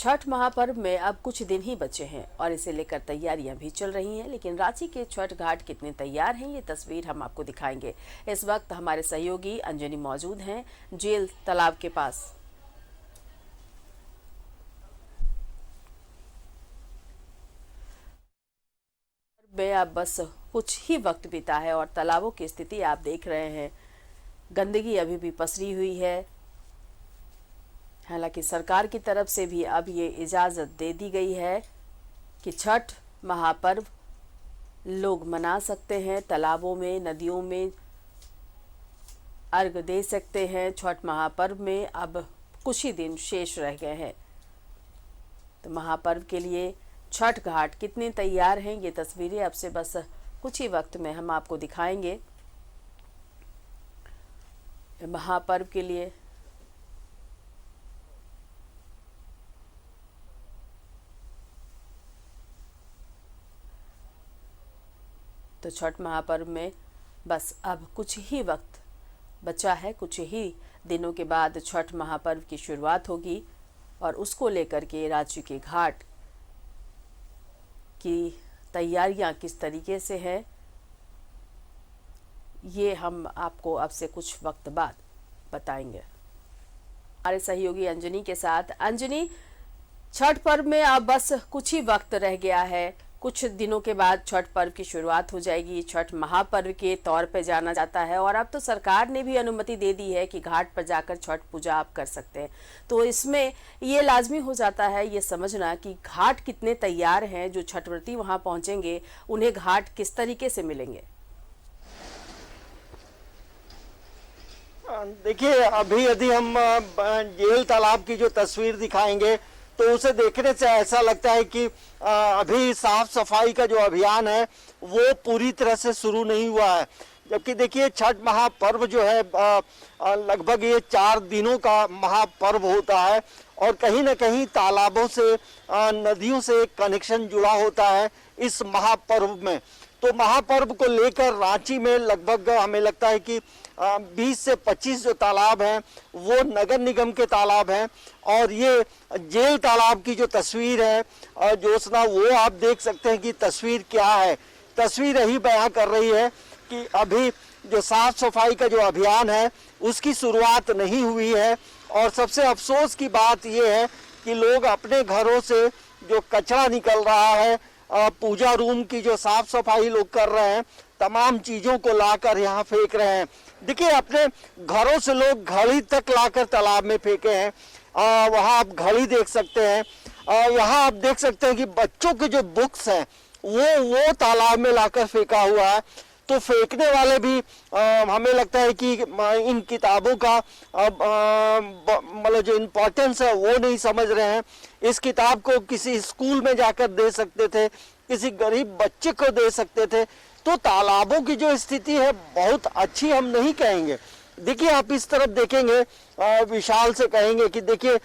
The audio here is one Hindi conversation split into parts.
छठ महापर्व में अब कुछ दिन ही बचे हैं और इसे लेकर तैयारियां भी चल रही हैं, लेकिन रांची के छठ घाट कितने तैयार हैं ये तस्वीर हम आपको दिखाएंगे। इस वक्त हमारे सहयोगी अंजनी मौजूद हैं जेल तालाब के पास। में अब बस कुछ ही वक्त बीता है और तालाबों की स्थिति आप देख रहे हैं, गंदगी अभी भी पसरी हुई है। हालांकि सरकार की तरफ से भी अब ये इजाज़त दे दी गई है कि छठ महापर्व लोग मना सकते हैं, तालाबों में नदियों में अर्घ दे सकते हैं। छठ महापर्व में अब कुछ ही दिन शेष रह गए हैं, तो महापर्व के लिए छठ घाट कितने तैयार हैं ये तस्वीरें अब से बस कुछ ही वक्त में हम आपको दिखाएंगे। महापर्व के लिए तो छठ महापर्व में बस अब कुछ ही वक्त बचा है, कुछ ही दिनों के बाद छठ महापर्व की शुरुआत होगी और उसको लेकर के रांची के घाट की तैयारियां किस तरीके से हैं ये हम आपको अब से कुछ वक्त बाद बताएंगे। हमारे सहयोगी अंजनी के साथ। अंजनी, छठ पर्व में अब बस कुछ ही वक्त रह गया है, कुछ दिनों के बाद छठ पर्व की शुरुआत हो जाएगी। छठ महापर्व के तौर पे जाना जाता है और अब तो सरकार ने भी अनुमति दे दी है कि घाट पर जाकर छठ पूजा आप कर सकते हैं। तो इसमें ये लाजमी हो जाता है ये समझना कि घाट कितने तैयार हैं, जो छठव्रती वहां पहुंचेंगे उन्हें घाट किस तरीके से मिलेंगे। देखिए, अभी यदि हम जेल तालाब की जो तस्वीर दिखाएंगे तो उसे देखने से ऐसा लगता है कि अभी साफ सफाई का जो अभियान है वो पूरी तरह से शुरू नहीं हुआ है। जबकि देखिए, छठ महापर्व जो है लगभग ये 4 दिनों का महापर्व होता है और कहीं ना कहीं तालाबों से नदियों से कनेक्शन जुड़ा होता है इस महापर्व में। तो महापर्व को लेकर रांची में लगभग हमें लगता है कि 20 से 25 जो तालाब हैं वो नगर निगम के तालाब हैं और ये जेल तालाब की जो तस्वीर है जोशना, वो आप देख सकते हैं कि तस्वीर क्या है। तस्वीर यही बयां कर रही है कि अभी जो साफ सफाई का जो अभियान है उसकी शुरुआत नहीं हुई है और सबसे अफसोस की बात ये है कि लोग अपने घरों से जो कचरा निकल रहा है, पूजा रूम की जो साफ सफाई लोग कर रहे हैं, तमाम चीज़ों को लाकर यहाँ फेंक रहे हैं। देखिए, अपने घरों से लोग घड़ी तक लाकर तालाब में फेंके हैं। वहाँ आप घड़ी देख सकते हैं। यहाँ आप देख सकते हैं कि बच्चों के जो बुक्स हैं वो तालाब में लाकर फेंका हुआ है। तो फेंकने वाले भी हमें लगता है कि इन किताबों का मतलब जो इम्पोर्टेंस है वो नहीं समझ रहे हैं। इस किताब को किसी स्कूल में जाकर दे सकते थे, किसी गरीब बच्चे को दे सकते थे। तो तालाबों की जो स्थिति है बहुत अच्छी हम नहीं कहेंगे। देखिए, आप इस तरफ देखेंगे, विशाल से कहेंगे कि देखिए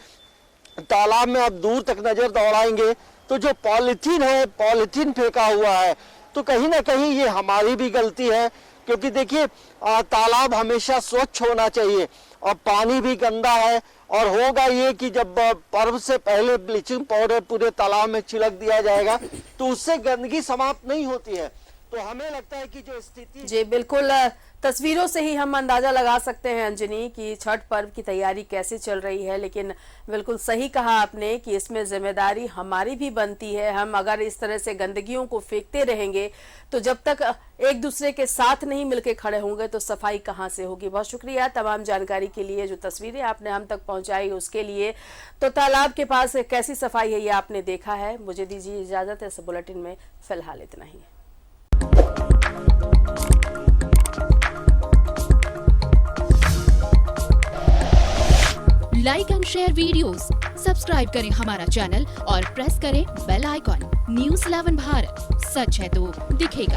तालाब में आप दूर तक नजर दौड़ाएंगे तो जो पॉलीथीन है, पॉलीथीन फेंका हुआ है। तो कहीं ना कहीं ये हमारी भी गलती है, क्योंकि देखिए तालाब हमेशा स्वच्छ होना चाहिए और पानी भी गंदा है। और होगा ये कि जब पर्व से पहले ब्लीचिंग पाउडर पूरे तालाब में छिड़क दिया जाएगा तो उससे गंदगी समाप्त नहीं होती है। तो हमें लगता है कि जो स्थिति जी बिल्कुल, तस्वीरों से ही हम अंदाजा लगा सकते हैं अंजनी कि छठ पर्व की तैयारी कैसे चल रही है। लेकिन बिल्कुल सही कहा आपने कि इसमें जिम्मेदारी हमारी भी बनती है। हम अगर इस तरह से गंदगियों को फेंकते रहेंगे तो जब तक एक दूसरे के साथ नहीं मिलकर खड़े होंगे तो सफाई कहाँ से होगी। बहुत शुक्रिया तमाम जानकारी के लिए, जो तस्वीरें आपने हम तक पहुंचाई उसके लिए। तो तालाब के पास कैसी सफाई है ये आपने देखा है। मुझे दीजिए इजाजत, इस बुलेटिन में फिलहाल इतना ही। Like and share videos, subscribe करें हमारा चैनल और प्रेस करें बेल आइकॉन। न्यूज़ 11 भारत, सच है तो दिखेगा।